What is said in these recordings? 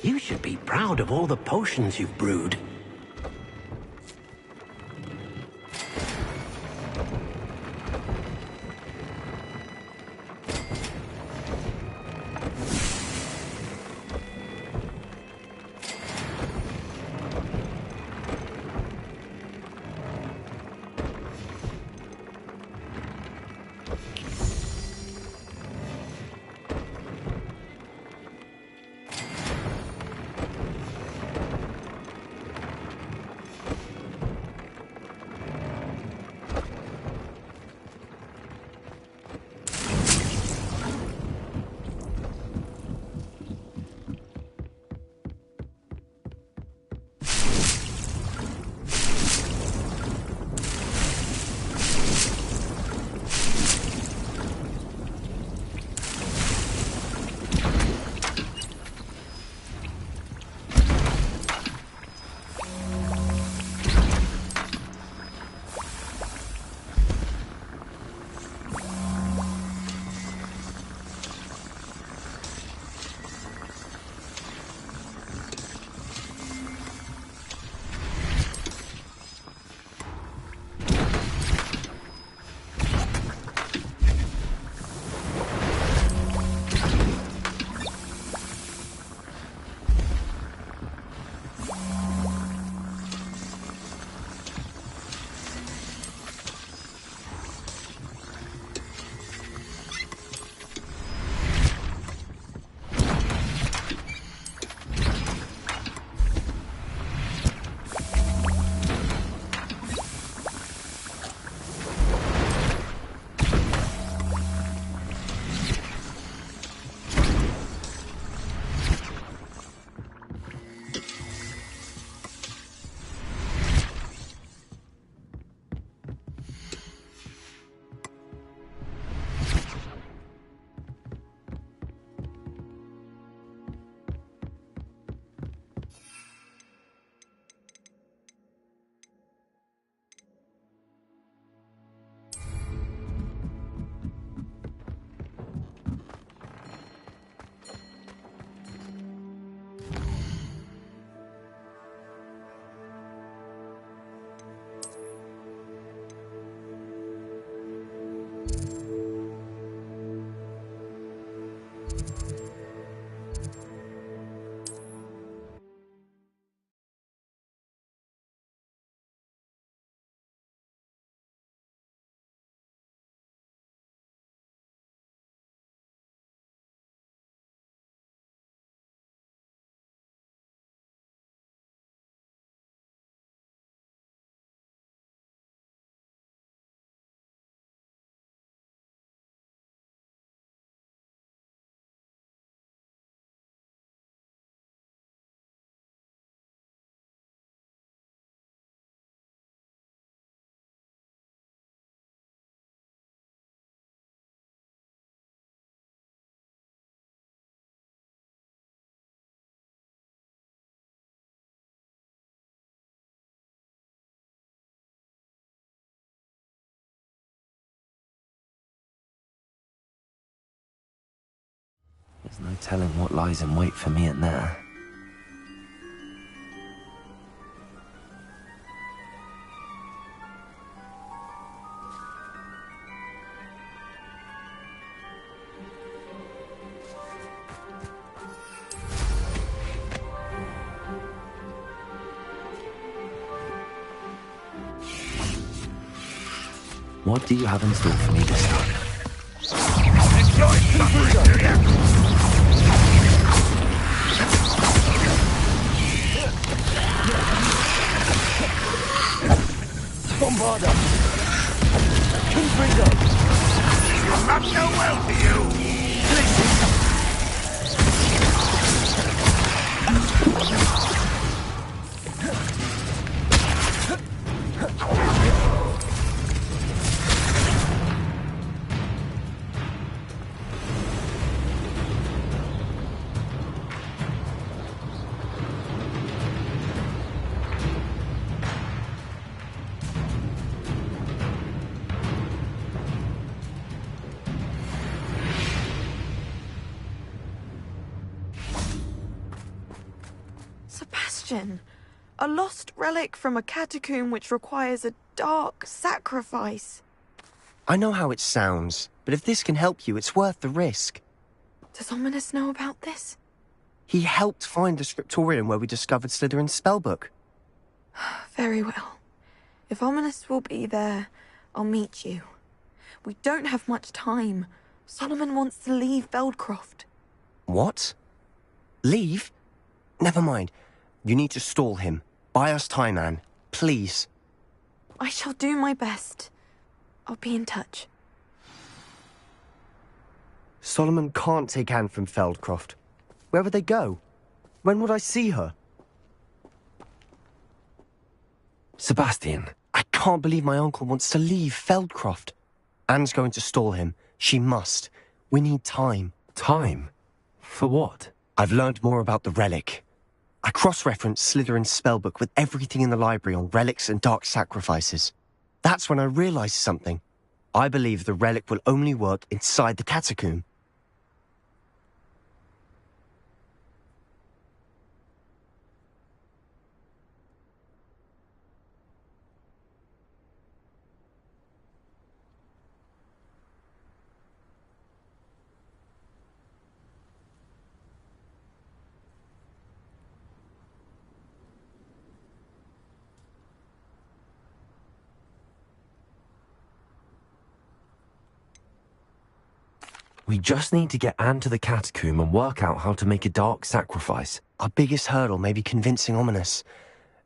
You should be proud of all the potions you've brewed. No telling what lies in wait for me in there. What do you have in store for me this time? Enjoy suffering, do you? Bombarda! Confringo! You'll not go well to you! Sebastian, a lost relic from a catacomb which requires a dark sacrifice. I know how it sounds, but if this can help you, it's worth the risk. Does Ominous know about this? He helped find the scriptorium where we discovered Slytherin's spellbook. Very well. If Ominous will be there, I'll meet you. We don't have much time. Solomon wants to leave Feldcroft. What? Leave? Never mind. You need to stall him. Buy us time, Anne. Please. I shall do my best. I'll be in touch. Solomon can't take Anne from Feldcroft. Where would they go? When would I see her? Sebastian. I can't believe my uncle wants to leave Feldcroft. Anne's going to stall him. She must. We need time. Time? For what? I've learned more about the relic. I cross-referenced Slytherin's spellbook with everything in the library on relics and dark sacrifices. That's when I realized something. I believe the relic will only work inside the catacomb. We just need to get Anne to the catacomb and work out how to make a dark sacrifice. Our biggest hurdle may be convincing Ominous.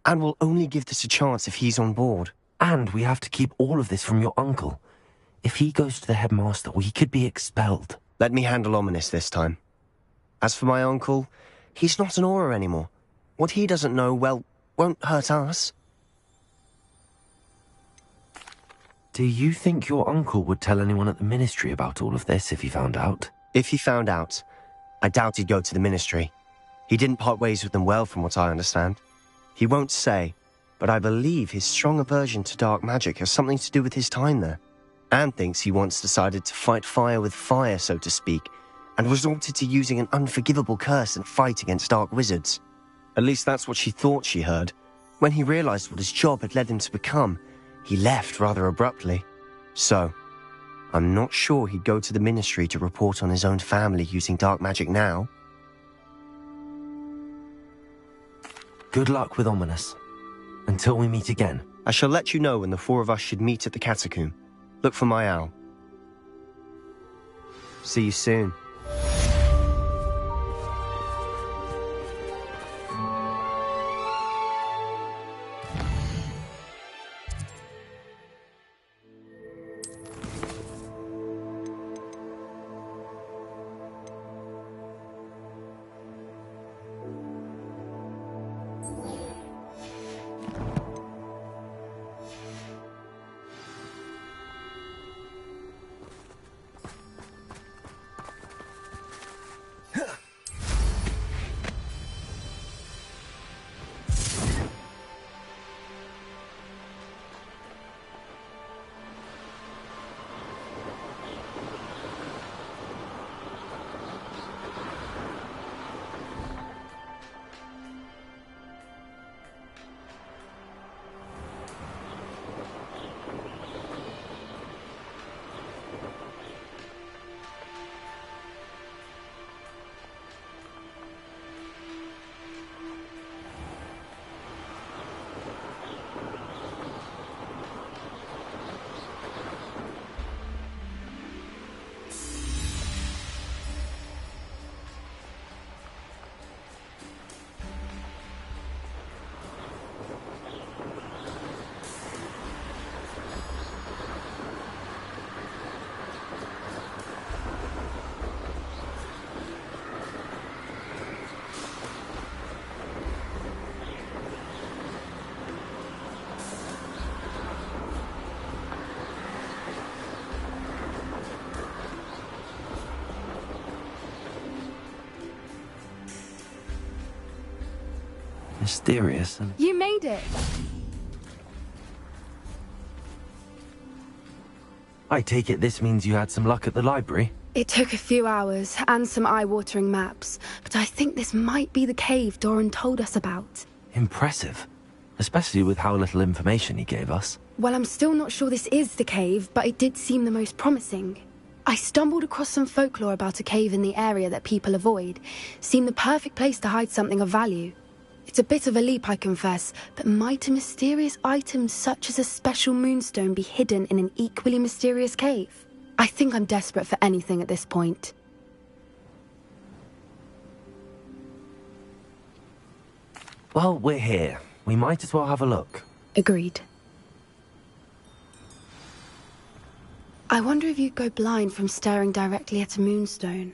And we'll only give this a chance if he's on board. And we have to keep all of this from your uncle. If he goes to the headmaster, we could be expelled. Let me handle Ominous this time. As for my uncle, he's not an Auror anymore. What he doesn't know, well, won't hurt us. Do you think your uncle would tell anyone at the ministry about all of this if he found out? If he found out, I doubt he'd go to the ministry. He didn't part ways with them well, from what I understand. He won't say, but I believe his strong aversion to dark magic has something to do with his time there. Anne thinks he once decided to fight fire with fire, so to speak, and resorted to using an unforgivable curse in fight against dark wizards. At least that's what she thought she heard. When he realized what his job had led him to become, he left rather abruptly. So, I'm not sure he'd go to the ministry to report on his own family using dark magic now. Good luck with Ominous. Until we meet again. I shall let you know when the four of us should meet at the catacomb. Look for my owl. See you soon. Mysterious and... You made it! I take it this means you had some luck at the library? It took a few hours and some eye-watering maps, but I think this might be the cave Doran told us about. Impressive. Especially with how little information he gave us. Well, I'm still not sure this is the cave, but it did seem the most promising. I stumbled across some folklore about a cave in the area that people avoid. Seemed the perfect place to hide something of value. It's a bit of a leap, I confess, but might a mysterious item such as a special moonstone be hidden in an equally mysterious cave? I think I'm desperate for anything at this point. Well, we're here. We might as well have a look. Agreed. I wonder if you'd go blind from staring directly at a moonstone.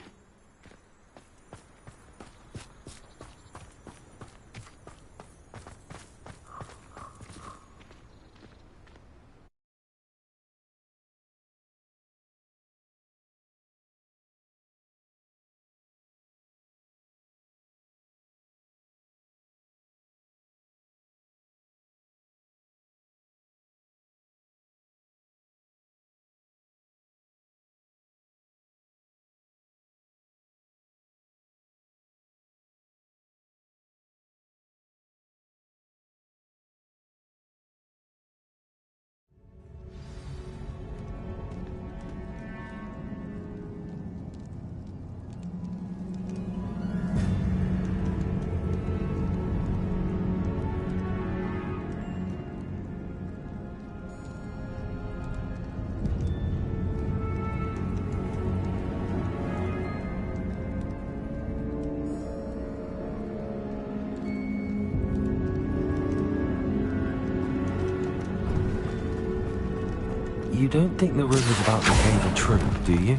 You don't think the rumors about the cave are true, do you?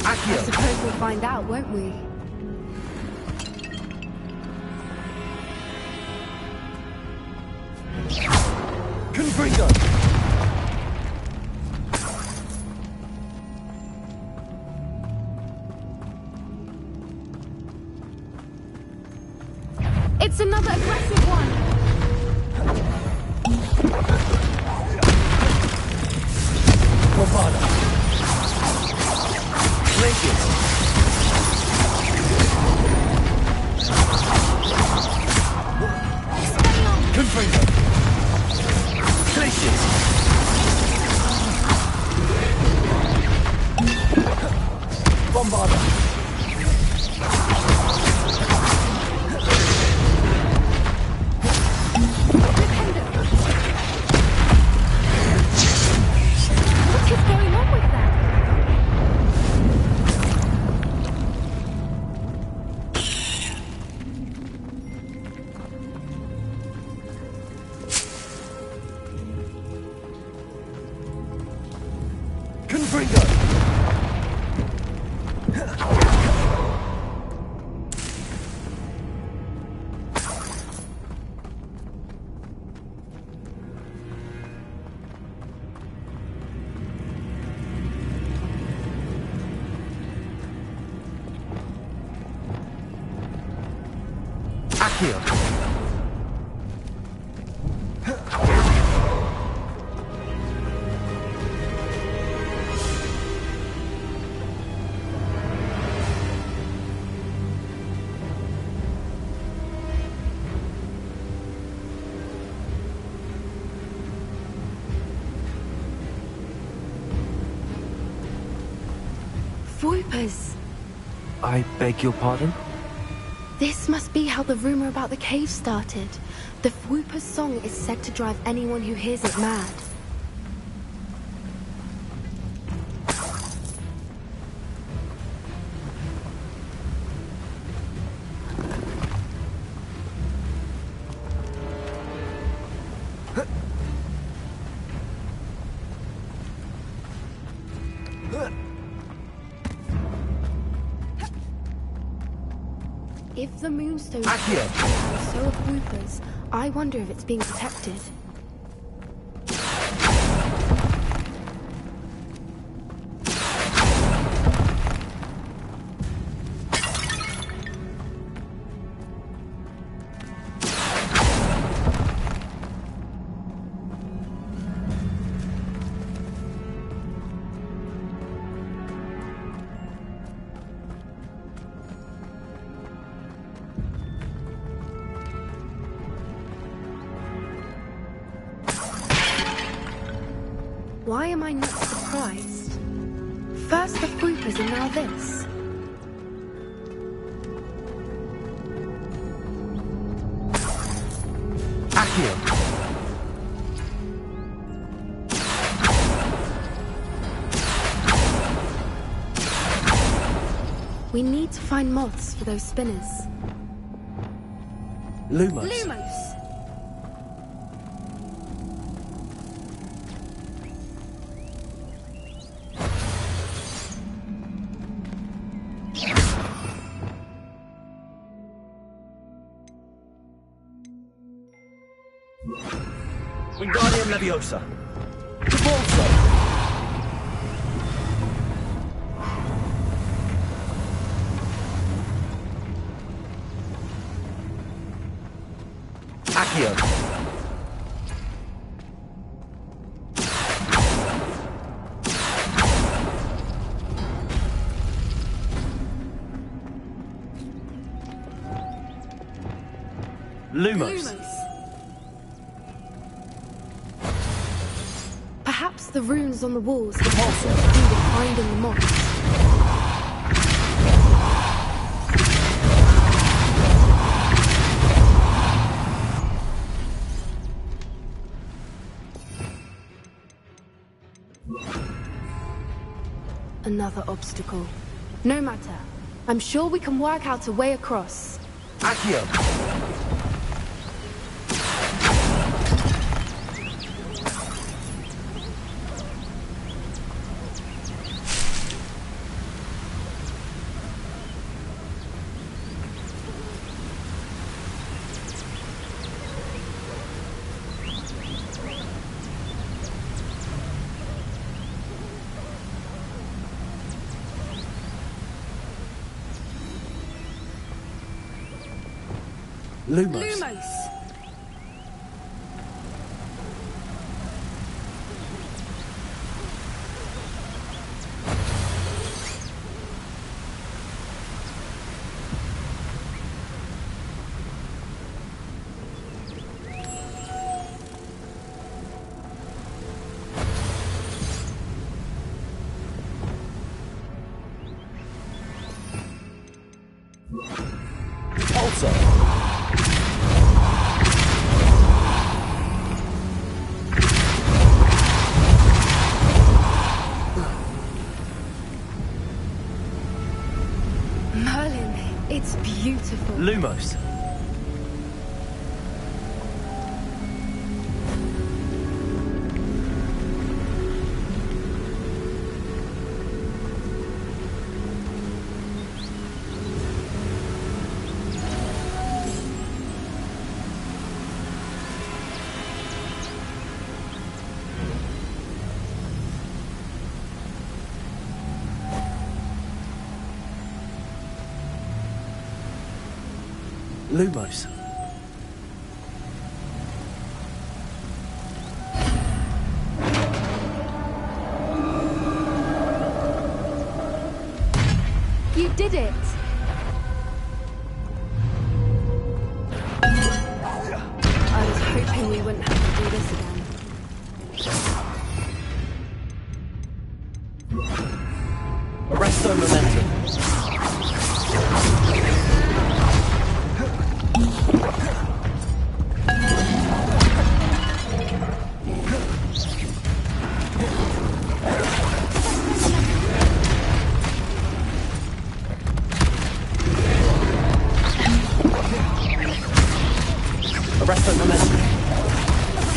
I suppose we'll find out, won't we? Confringo! It's another aggressive one! Bravado! Confringo! Glaciers! Bombarda! What is going on with that? Confringo! Accio! Swoopers! I beg your pardon? This must be how the rumor about the cave started. The Whooper's song is said to drive anyone who hears it mad. If the moonstone Accio! is so of Whoopers, I wonder if it's being protected. Why am I not surprised? First the Fruipers and now this. Accio. We need to find moths for those spinners. Lumos. Lumos! Wingardium Leviosa. Cabalso. Accio. Lumos. Perhaps the runes on the walls have something to do with finding the moths. Another obstacle. No matter. I'm sure we can work out a way across. Accio. Lumos. Lumos! Also. Merlin, it's beautiful. Lumos. Lumos. You did it! I was hoping we wouldn't have to do this again. Arresto momentum. Arresto momentum.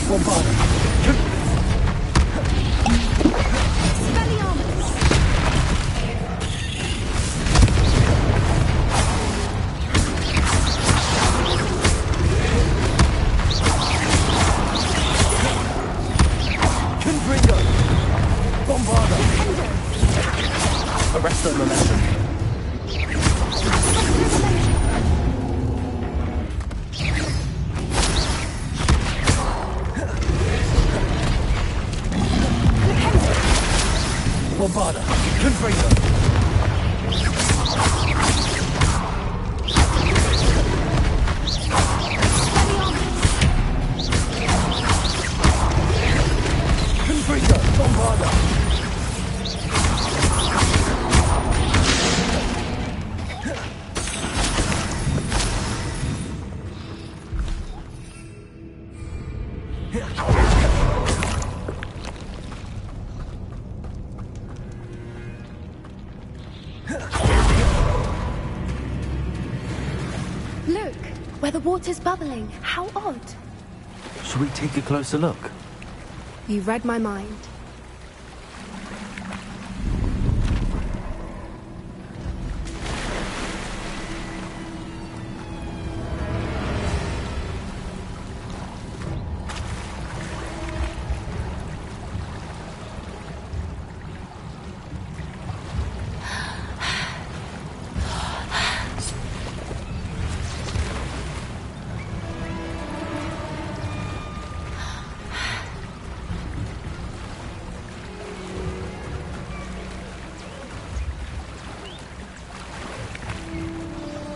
Bombarda. Confringo. Bombarda. Arresto momentum. Bombarda. Confringo. Confringo. Bombarda. Bombarder! Look, where the water's bubbling. How odd. Should we take a closer look? You read my mind.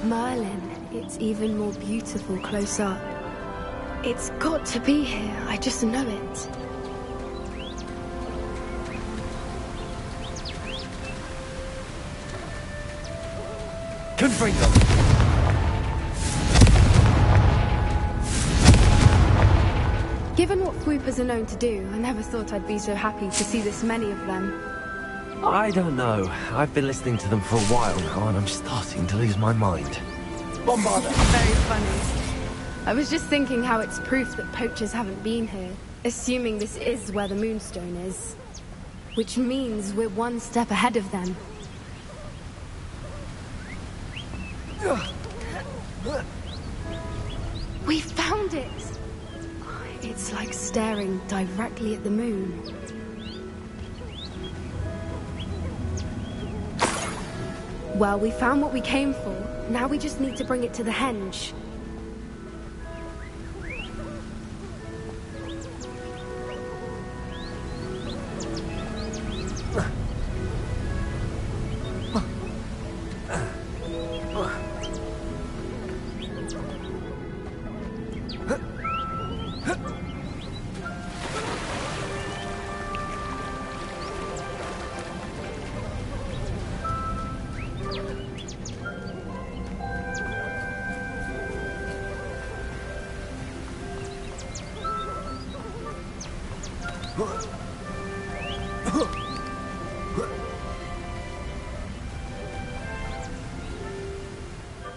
Merlin, it's even more beautiful close up. It's got to be here, I just know it. Confringo! Given what swoopers are known to do, I never thought I'd be so happy to see this many of them. I don't know. I've been listening to them for a while now, and I'm starting to lose my mind. Bombarder! Very funny. I was just thinking how it's proof that poachers haven't been here, assuming this is where the Moonstone is. Which means we're one step ahead of them. We found it! It's like staring directly at the moon. Well, we found what we came for. Now we just need to bring it to the henge.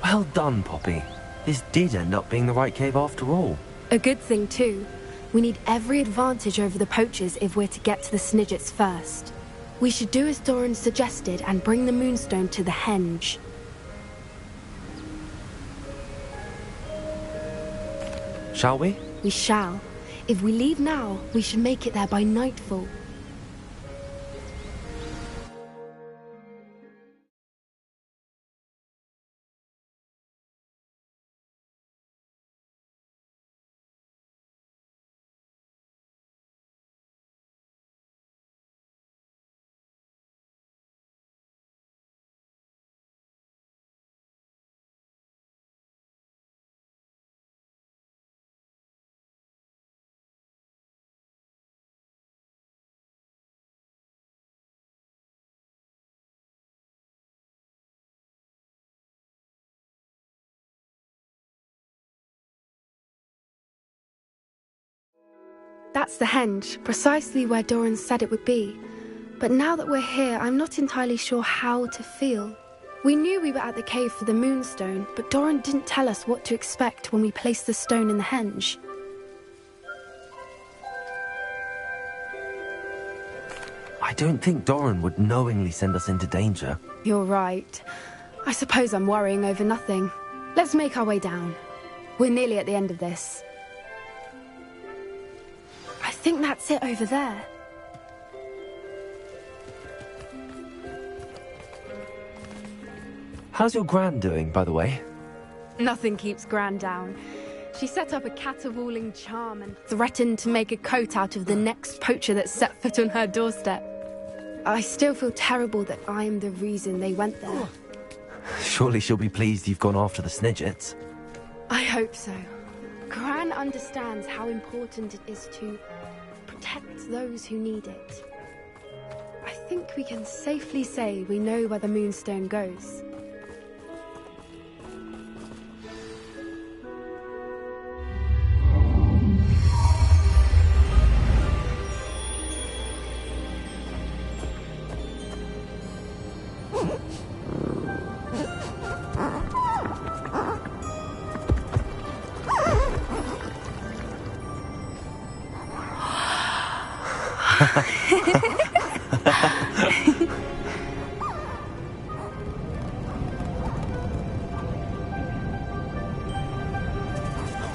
Well done, Poppy. This did end up being the right cave after all. A good thing, too. We need every advantage over the poachers if we're to get to the Snidgets first. We should do as Doran suggested and bring the Moonstone to the henge. Shall we? We shall. If we leave now, we should make it there by nightfall. That's the henge, precisely where Doran said it would be. But now that we're here, I'm not entirely sure how to feel. We knew we were at the cave for the Moonstone, but Doran didn't tell us what to expect when we placed the stone in the henge. I don't think Doran would knowingly send us into danger. You're right. I suppose I'm worrying over nothing. Let's make our way down. We're nearly at the end of this. I think that's it over there. How's your Gran doing, by the way? Nothing keeps Gran down. She set up a caterwauling charm and threatened to make a coat out of the next poacher that set foot on her doorstep. I still feel terrible that I'm the reason they went there. Surely she'll be pleased you've gone after the Snidgets. I hope so. Gran understands how important it is to protect those who need it. think we can safely say we know where the Moonstone goes.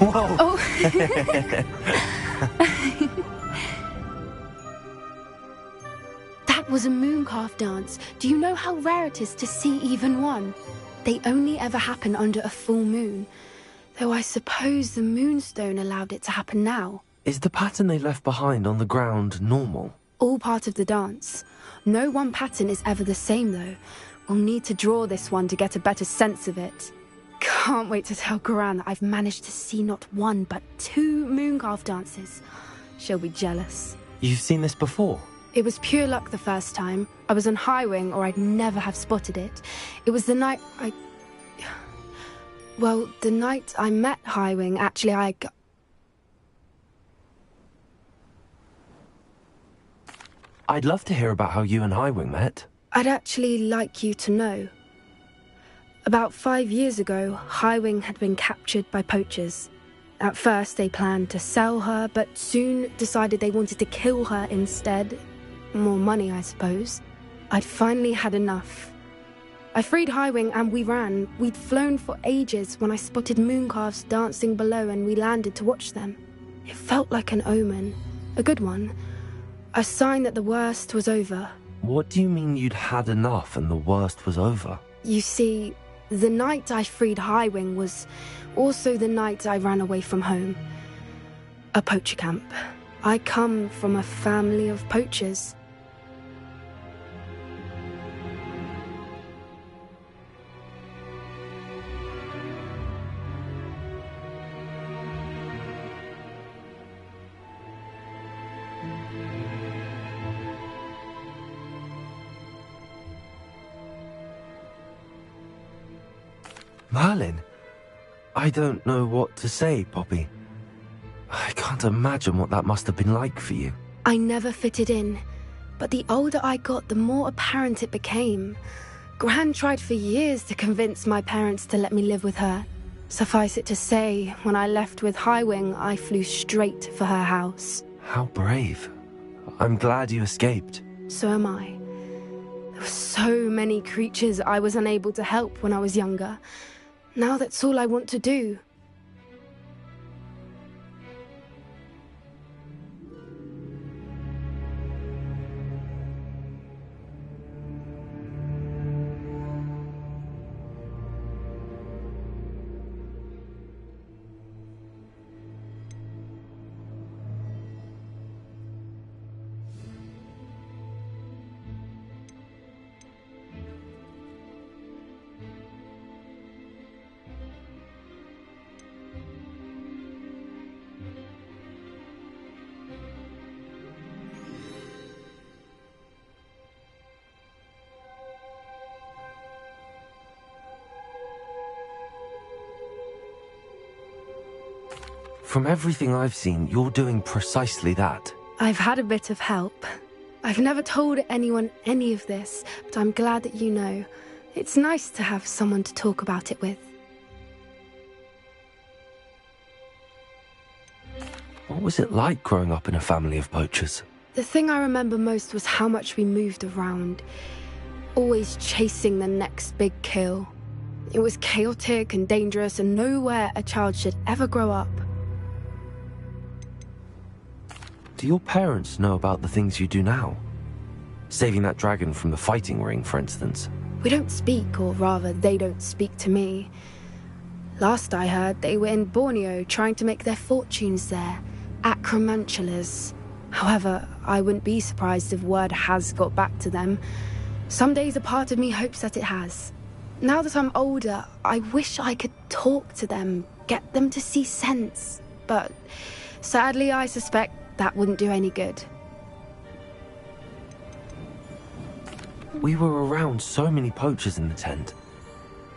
Whoa! Oh. That was a mooncalf dance. Do you know how rare it is to see even one? They only ever happen under a full moon. Though I suppose the Moonstone allowed it to happen now. Is the pattern they left behind on the ground normal? All part of the dance. No one pattern is ever the same, though. We'll need to draw this one to get a better sense of it. Can't wait to tell Gran that I've managed to see not one, but 2 mooncalf dances. She'll be jealous. You've seen this before? It was pure luck the first time. I was on Highwing, or I'd never have spotted it. It was the night Well, the night I met Highwing, actually, I'd love to hear about how you and Highwing met. I'd actually like you to know. About 5 years ago, Highwing had been captured by poachers. At first, they planned to sell her, but soon decided they wanted to kill her instead. More money, I suppose. I'd finally had enough. I freed Highwing and we ran. We'd flown for ages when I spotted mooncalves dancing below and we landed to watch them. It felt like an omen. A good one. A sign that the worst was over. What do you mean you'd had enough and the worst was over? You see, the night I freed Highwing was also the night I ran away from home. A poacher camp. I come from a family of poachers. Merlin? I don't know what to say, Poppy. I can't imagine what that must have been like for you. I never fitted in, but the older I got, the more apparent it became. Gran tried for years to convince my parents to let me live with her. Suffice it to say, when I left with Highwing, I flew straight for her house. How brave. I'm glad you escaped. So am I. There were so many creatures I was unable to help when I was younger. Now that's all I want to do. From everything I've seen, you're doing precisely that. I've had a bit of help. I've never told anyone any of this, but I'm glad that you know. It's nice to have someone to talk about it with. What was it like growing up in a family of poachers? The thing I remember most was how much we moved around, always chasing the next big kill. It was chaotic and dangerous, and nowhere a child should ever grow up. Do your parents know about the things you do now? Saving that dragon from the fighting ring, for instance. We don't speak, or rather, they don't speak to me. Last I heard, they were in Borneo trying to make their fortunes there. Acromantulas. However, I wouldn't be surprised if word has got back to them. Some days a part of me hopes that it has. Now that I'm older, I wish I could talk to them, get them to see sense. But sadly, I suspect that wouldn't do any good. We were around so many poachers in the tent.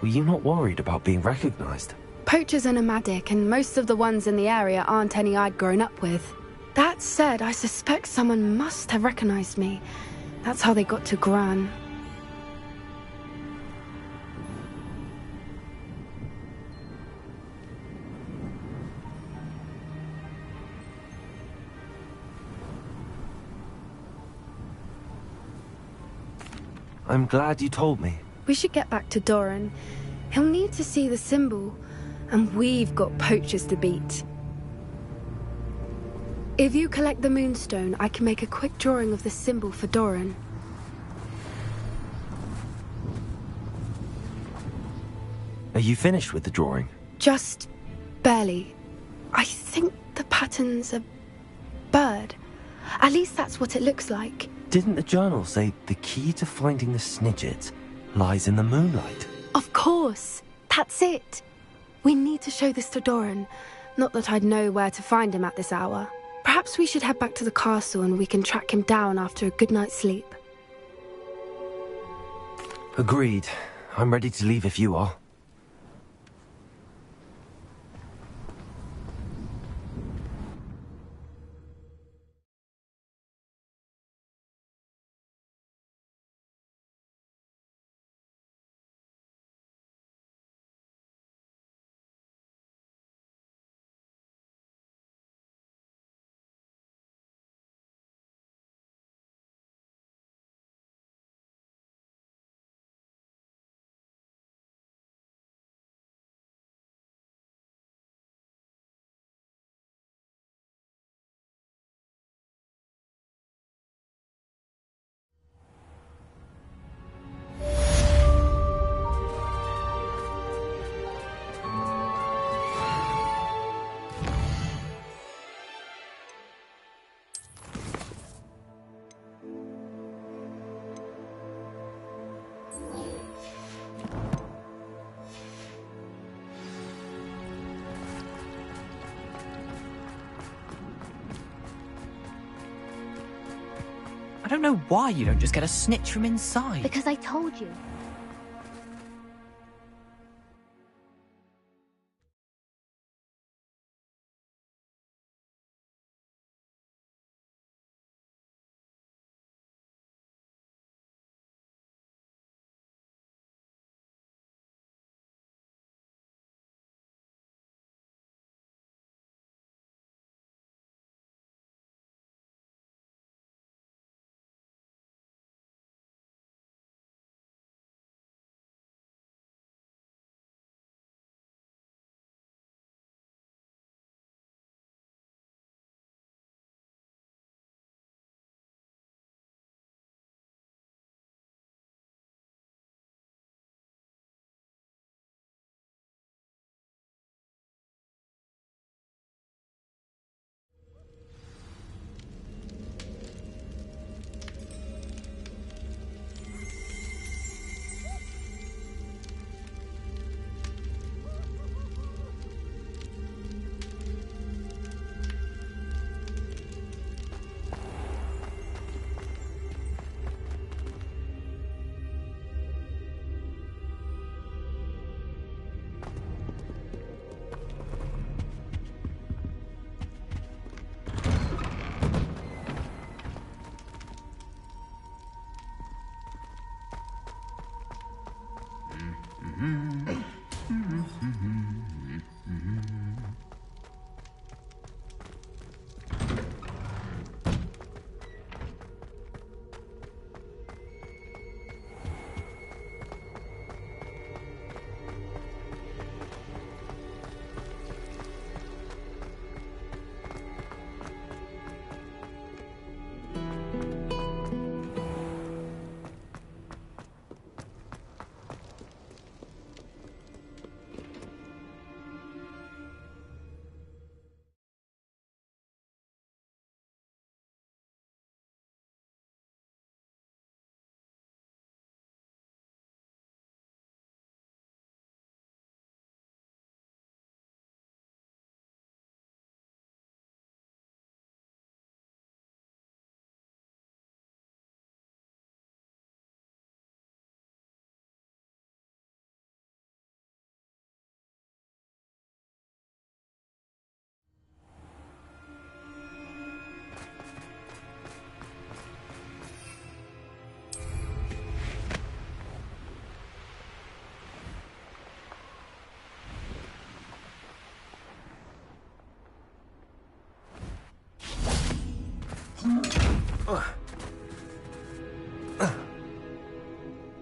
Were you not worried about being recognized? Poachers are nomadic, and most of the ones in the area aren't any I'd grown up with. That said, I suspect someone must have recognized me. That's how they got to Gran. I'm glad you told me. We should get back to Doran. He'll need to see the symbol, and we've got poachers to beat. If you collect the moonstone, I can make a quick drawing of the symbol for Doran. Are you finished with the drawing? Just barely. I think the pattern's a bird. At least that's what it looks like. Didn't the journal say the key to finding the Snidget lies in the moonlight? Of course! That's it! We need to show this to Doran. Not that I'd know where to find him at this hour. Perhaps we should head back to the castle and we can track him down after a good night's sleep. Agreed. I'm ready to leave if you are. I don't know why you don't just get a snitch from inside. Because I told you.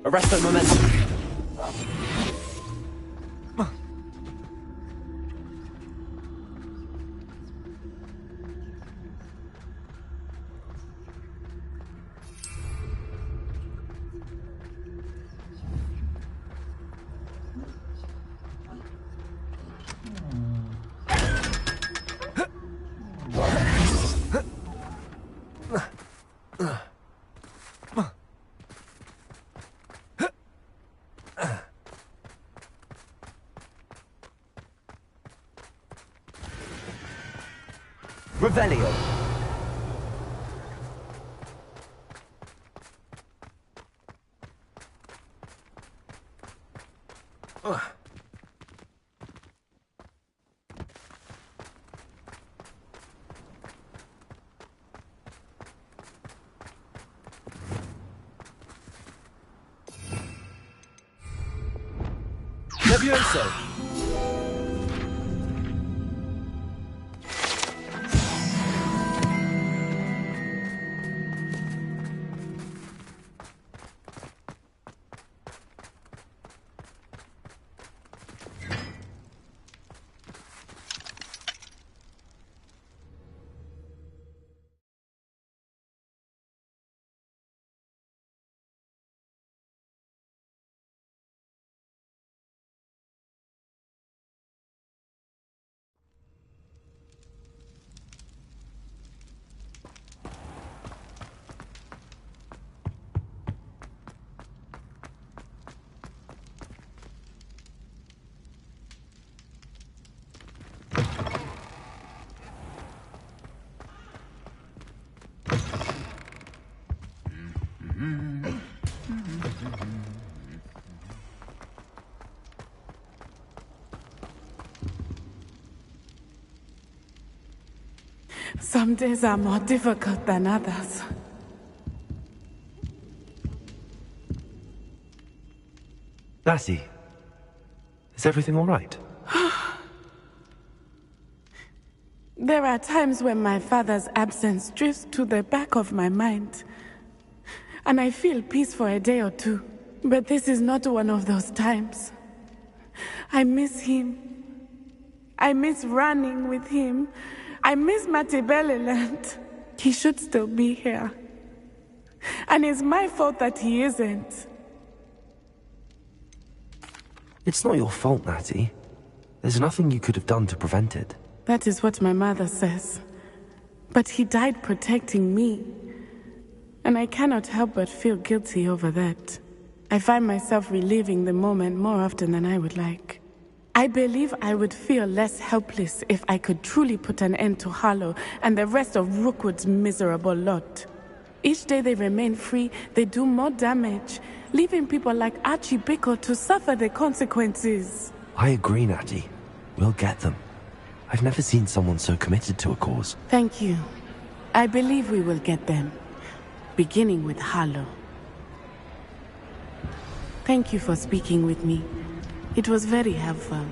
Arrest that momentum. Revelio. Levioso. Some days are more difficult than others. Lassie, is everything all right? There are times when my father's absence drifts to the back of my mind, and I feel peace for a day or two. But this is not one of those times. I miss him. I miss running with him. I miss Matibeleland. He should still be here. And it's my fault that he isn't. It's not your fault, Natty. There's nothing you could have done to prevent it. That is what my mother says. But he died protecting me. And I cannot help but feel guilty over that. I find myself reliving the moment more often than I would like. I believe I would feel less helpless if I could truly put an end to Harlow and the rest of Rookwood's miserable lot. Each day they remain free, they do more damage, leaving people like Archie Bickle to suffer the consequences. I agree, Natty. We'll get them. I've never seen someone so committed to a cause. Thank you. I believe we will get them. Beginning with Harlow. Thank you for speaking with me. It was very helpful.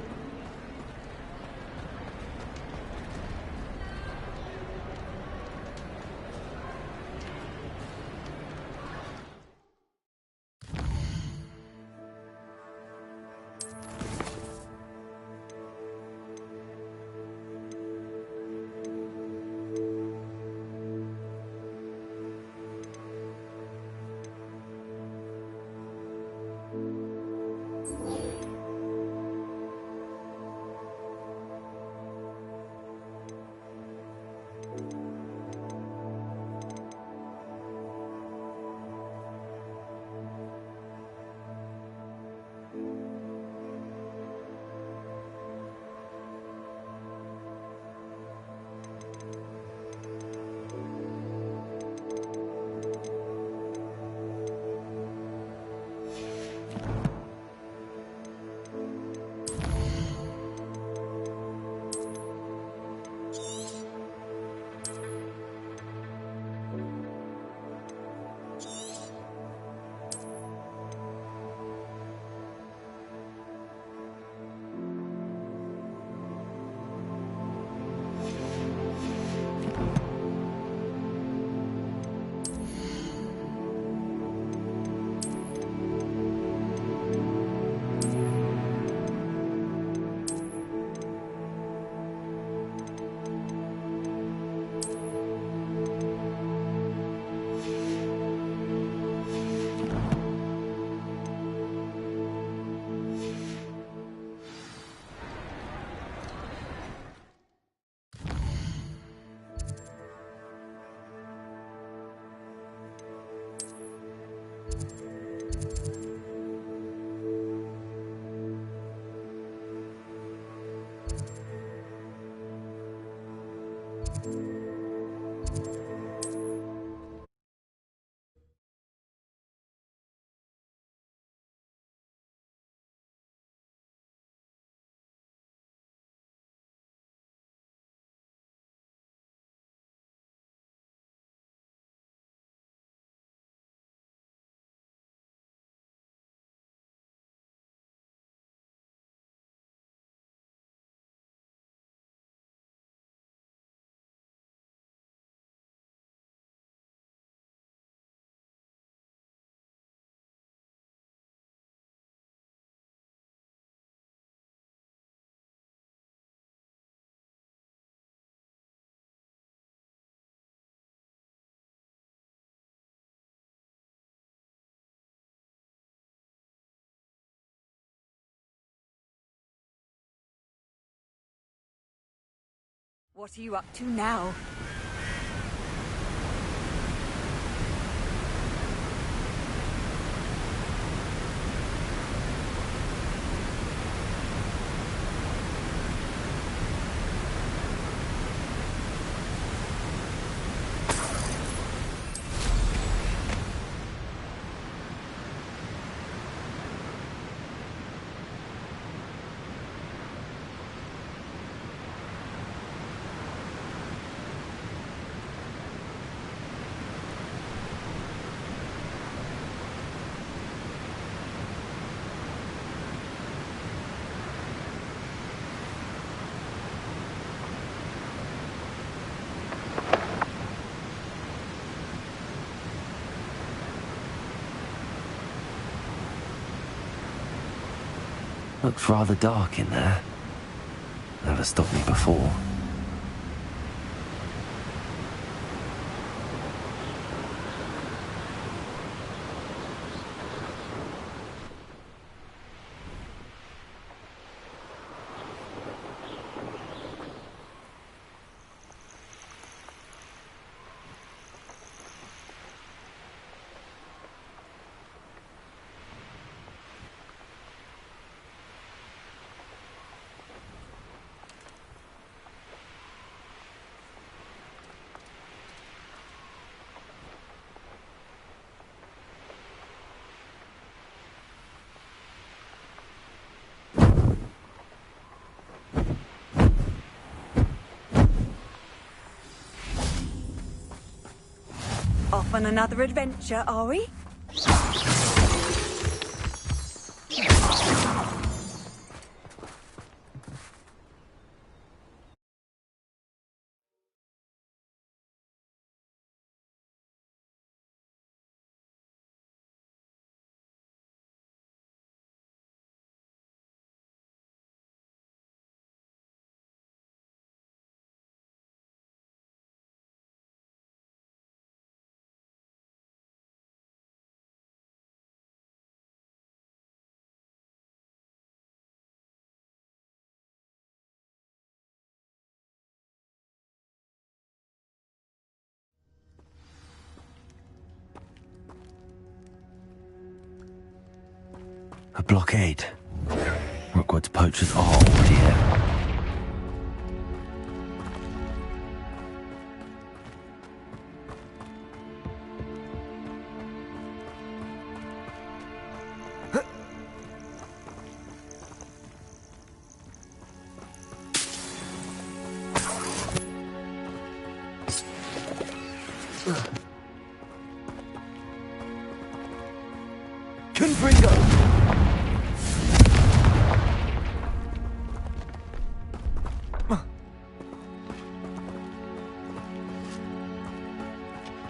What are you up to now? Looks rather dark in there. Never stopped me before. Off on another adventure, are we? A blockade. Rookwood's poachers are already here.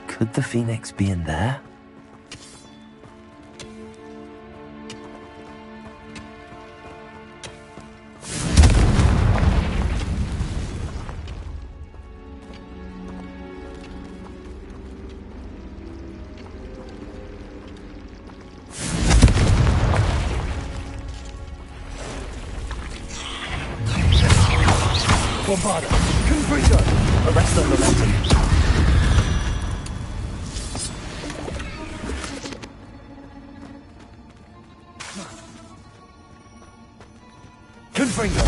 Could the Phoenix be in there? Bombarda! Confringo! Arrest the momentum. Confringo!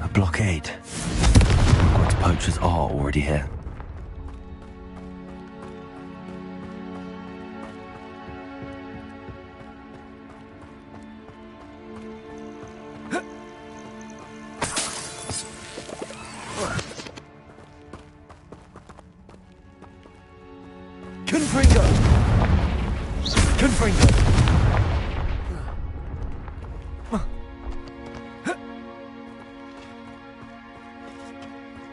A blockade. Hogwarts poachers are already here.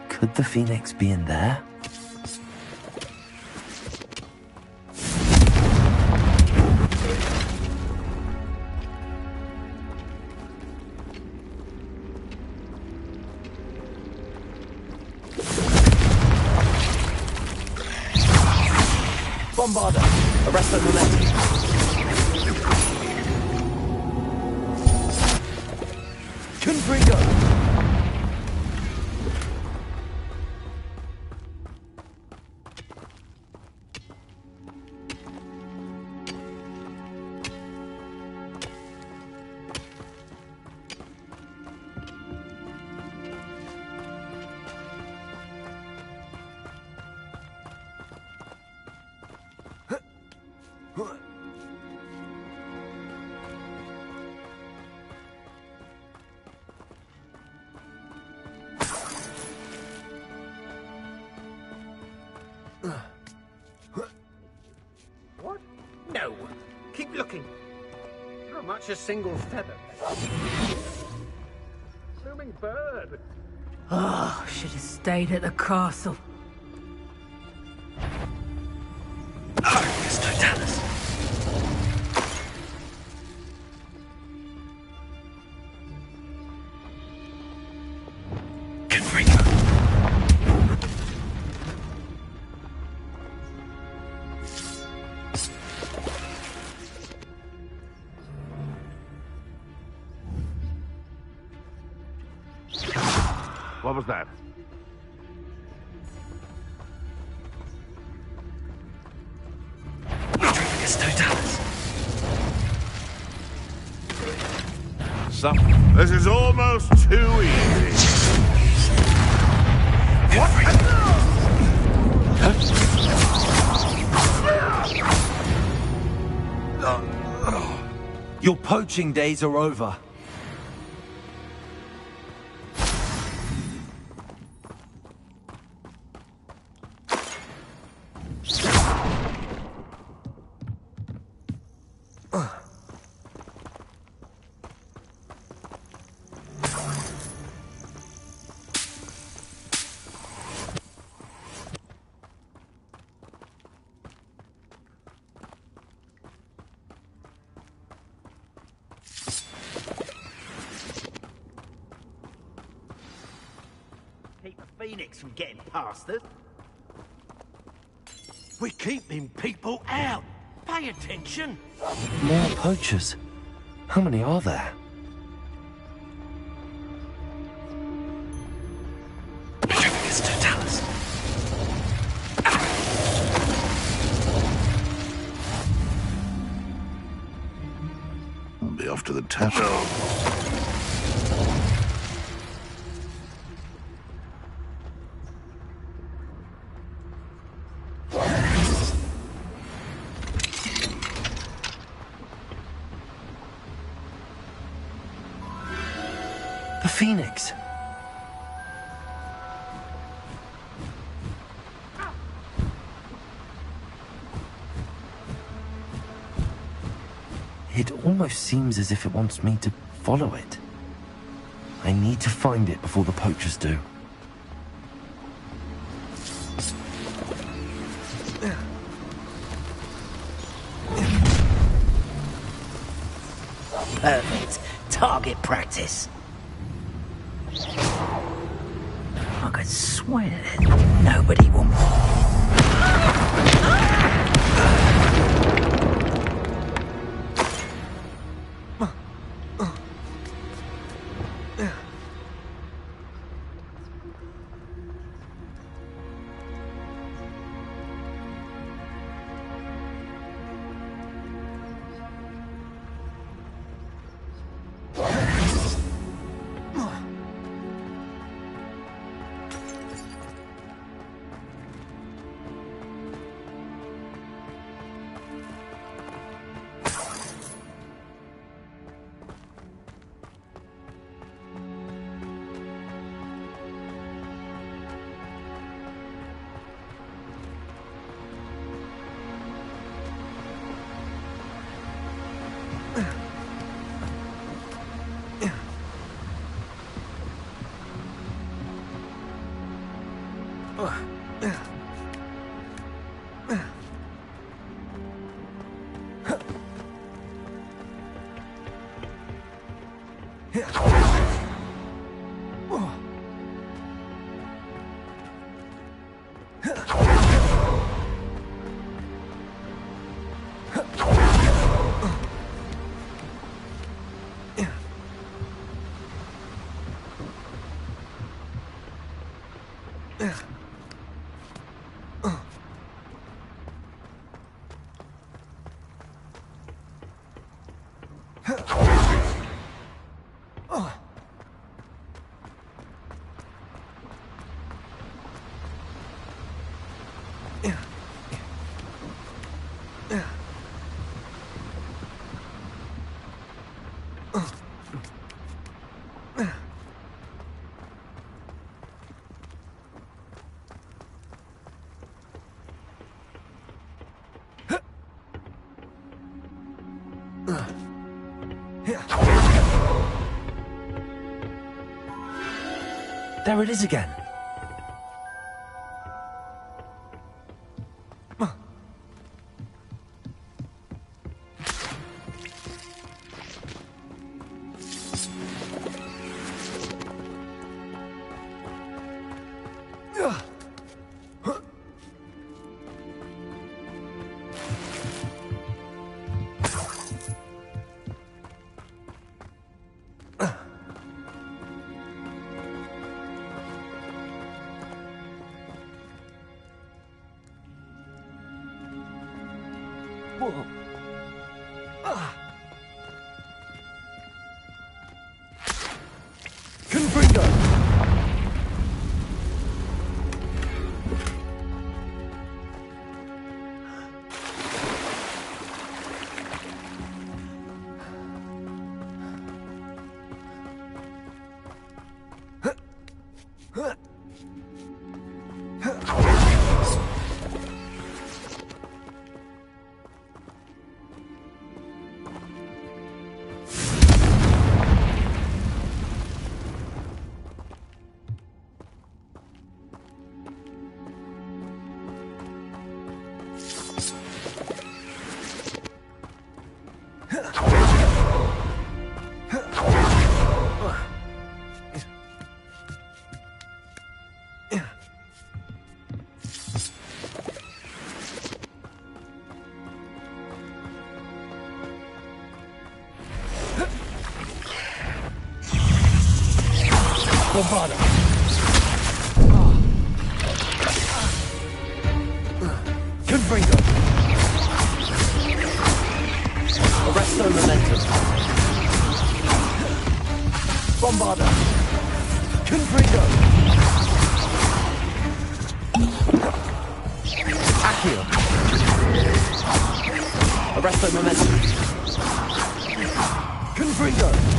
Could the Phoenix be in there? Bombarder! Arrest the momentum! Confringo! What? No. Keep looking. Not much a single feather. Swimming bird. Oh, should have stayed at the castle. What was that? This is almost too easy. Your poaching days are over. Keep the Phoenix from getting past us. We're keeping people out. Pay attention. More poachers. How many are there? I'll be off to the tavern. The Phoenix. It almost seems as if it wants me to follow it. I need to find it before the poachers do. Perfect. Target practice. I could swear nobody will. There it is again. Bombarda. Confringo. Arresto momentum. Bombarda. Confringo. Accio. Arresto momentum. Confringo.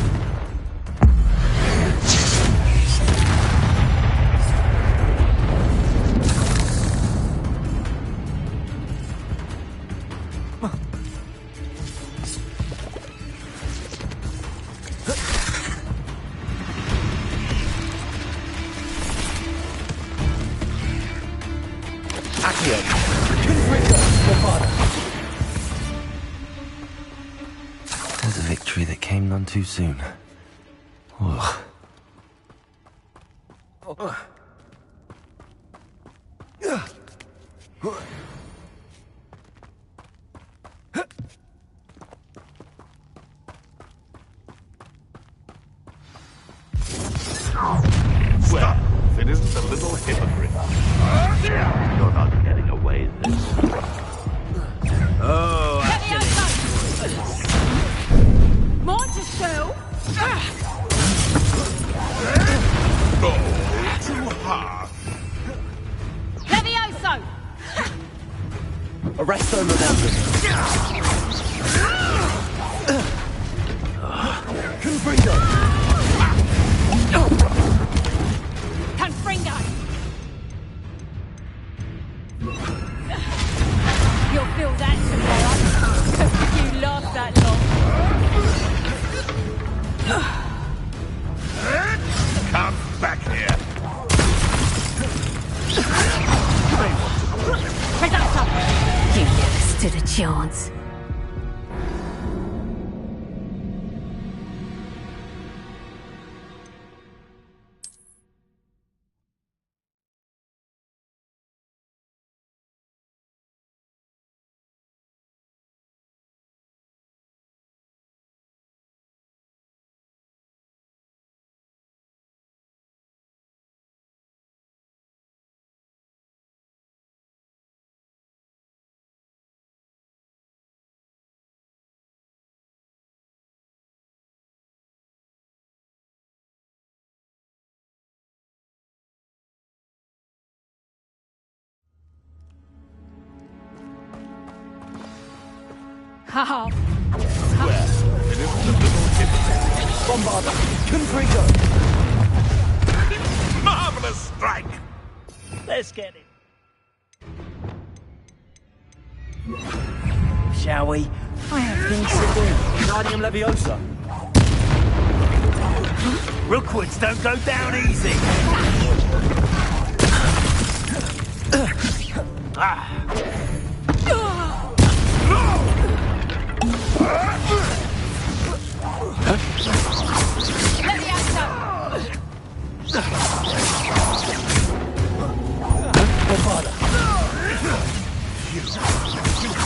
There's a victory that came none too soon. Ugh. Well, if it isn't a little hypocrite. You're not getting away this way. Oh, More to show. oh, too hard. Levioso. Arresto momentum. Confringo. Confringo. You'll feel that tomorrow. You last that long. Come back here. Present. You never stood a chance. How? Well, it isn't a little hypocrite. Bombarder. Confringo. Marvelous strike! Let's get it. Shall we? I have things to do. Guardium Leviosa. Rookwoods don't go down easy.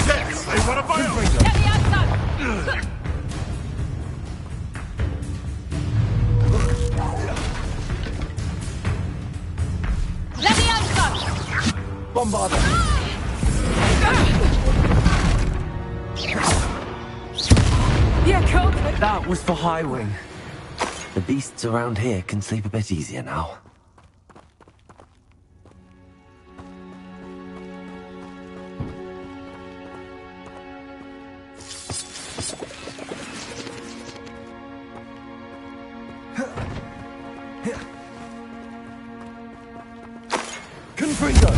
Yes, they want to fire. Bombarder. Yeah, cool. That was for High Wing. The beasts around here can sleep a bit easier now. Confringo.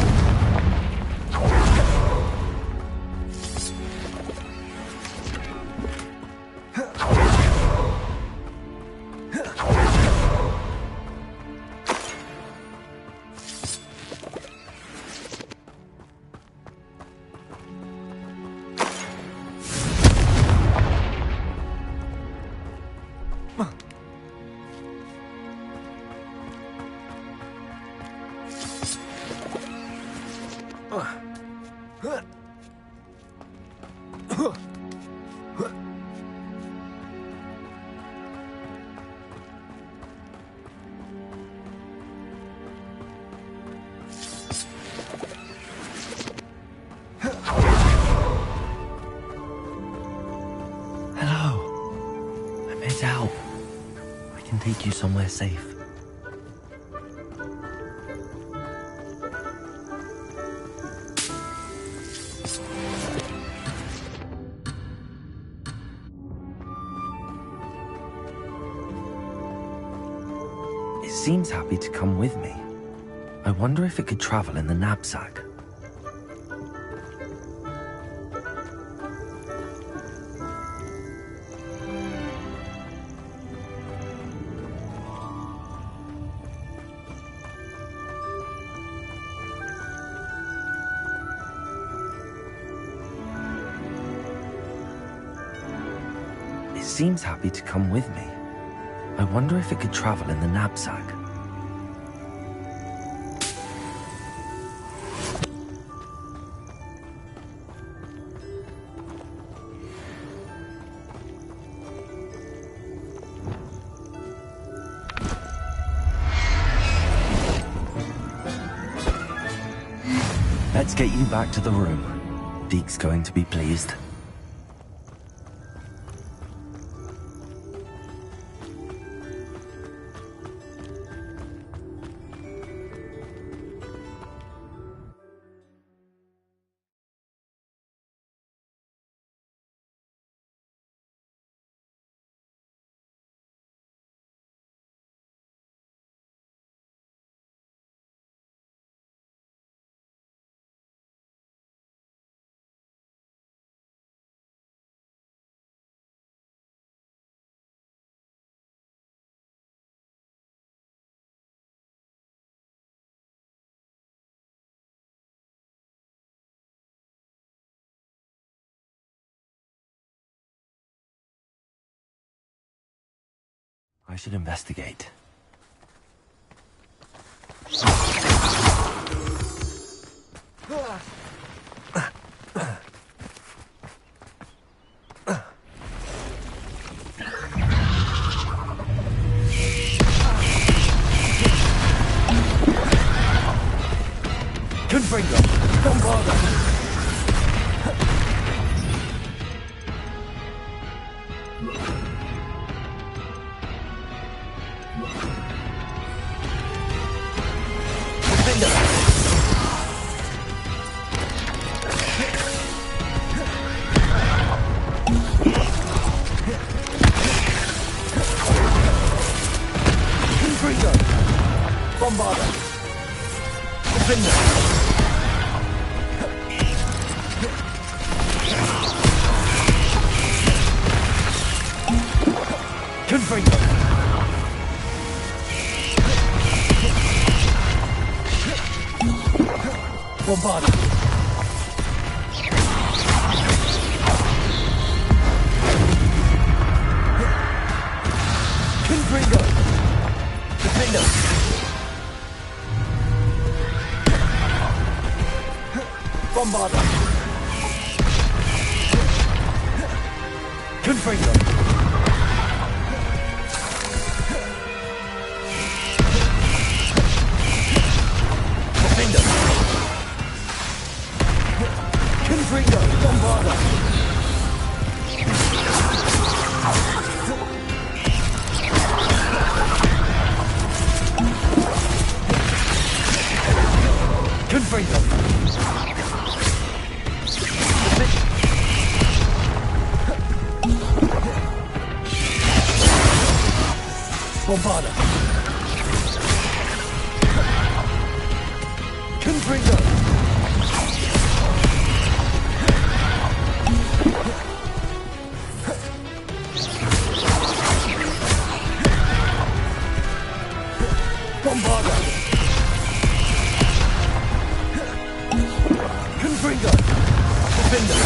Out. I can take you somewhere safe. It seems happy to come with me. I wonder if it could travel in the knapsack. Seems happy to come with me. I wonder if it could travel in the knapsack. Let's get you back to the room. Deke's going to be pleased. I should investigate. Confringo. Bombarder. Bombarder. Defender. Confringo. Bombarder. Confringo. Defender. Bombarder. Confringo. Defender. Confringo. Bombarder. Confringo. Bombarder. Confringo. Bombarder. Confringo. Defender.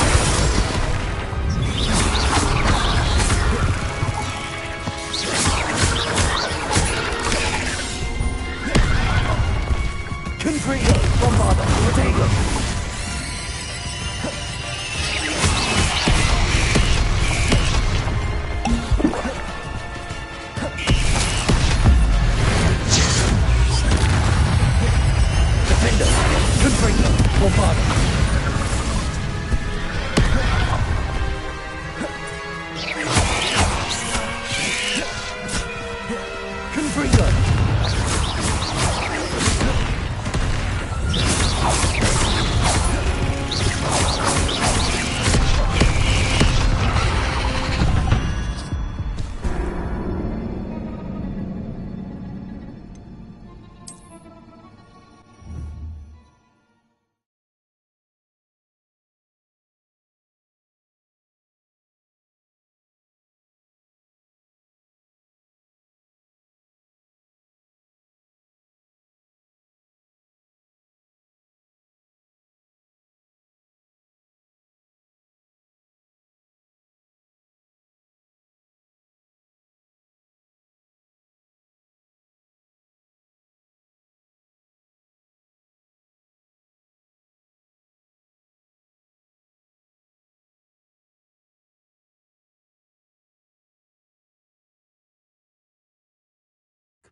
Confringo. Bombarder. Potato. Defender. Confringo. Bombarder. Confringo.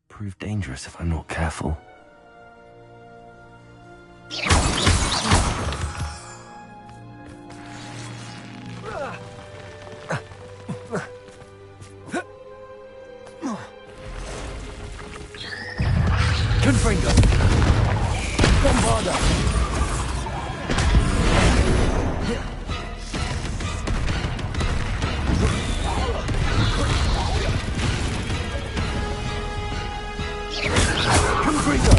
Prove dangerous if I'm not careful. Confringo. Bombarder. Confringo.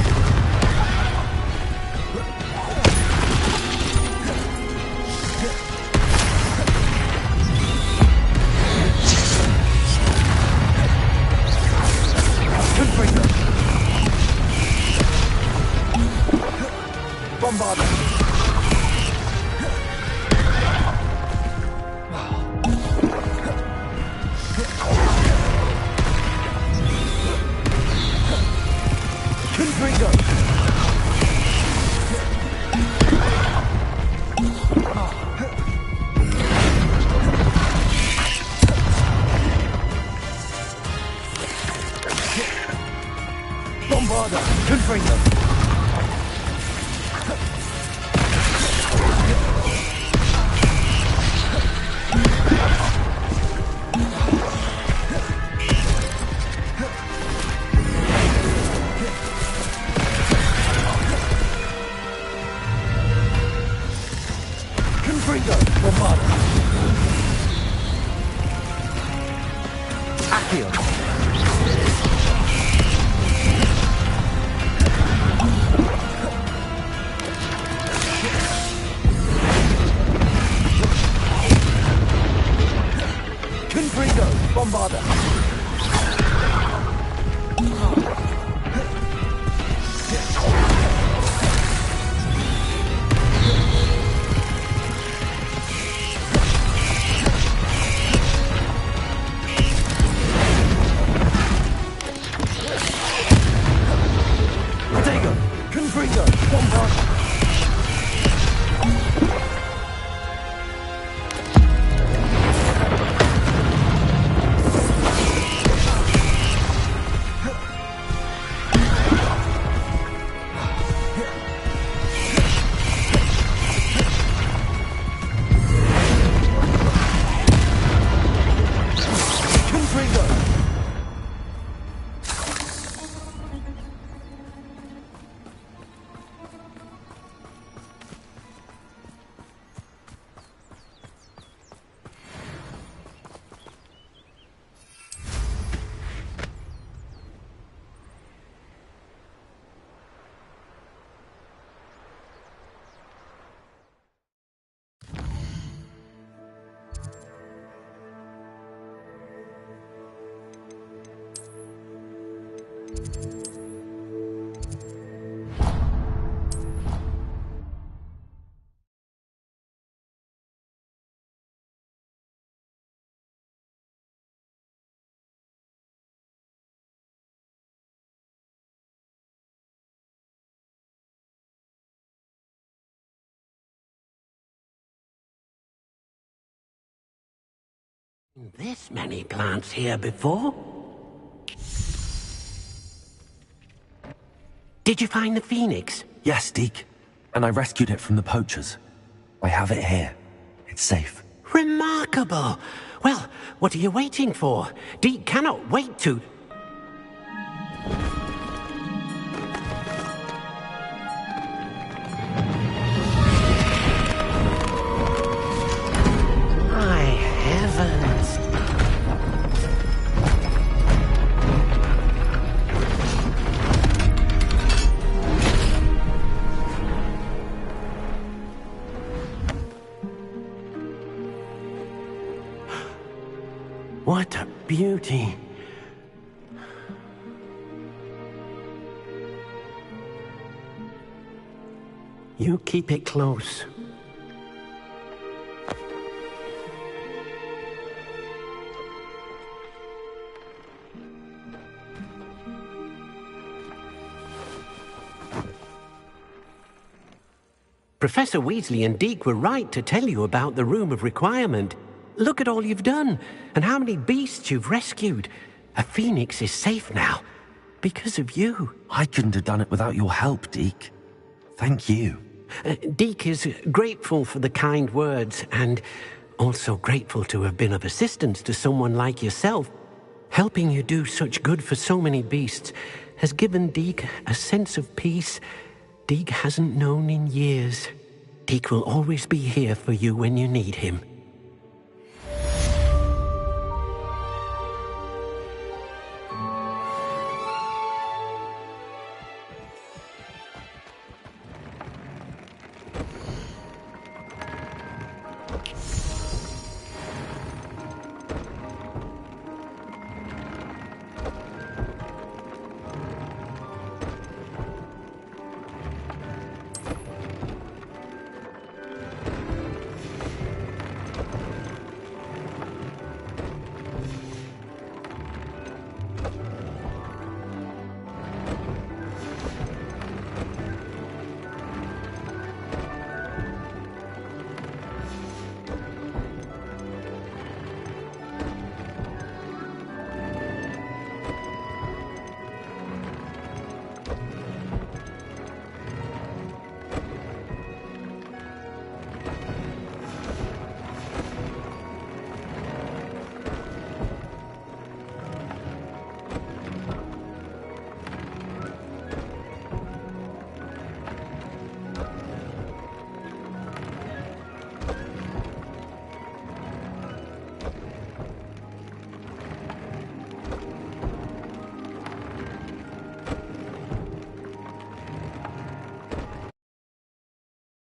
Confringo. Bombarder. Confringo. Bombarder. Confringo. Confringo. Bombarder. Accio. Bombarder! This many plants here before? Did you find the phoenix? Yes, Deke. And I rescued it from the poachers. I have it here. It's safe. Remarkable! Well, what are you waiting for? Deke cannot wait to... My heavens! What a beauty! You keep it close. Professor Weasley and Deke were right to tell you about the Room of Requirement. Look at all you've done, and how many beasts you've rescued. A phoenix is safe now, because of you. I couldn't have done it without your help, Deke. Thank you. Deke is grateful for the kind words, and also grateful to have been of assistance to someone like yourself. Helping you do such good for so many beasts has given Deke a sense of peace Deke hasn't known in years. Deke will always be here for you when you need him.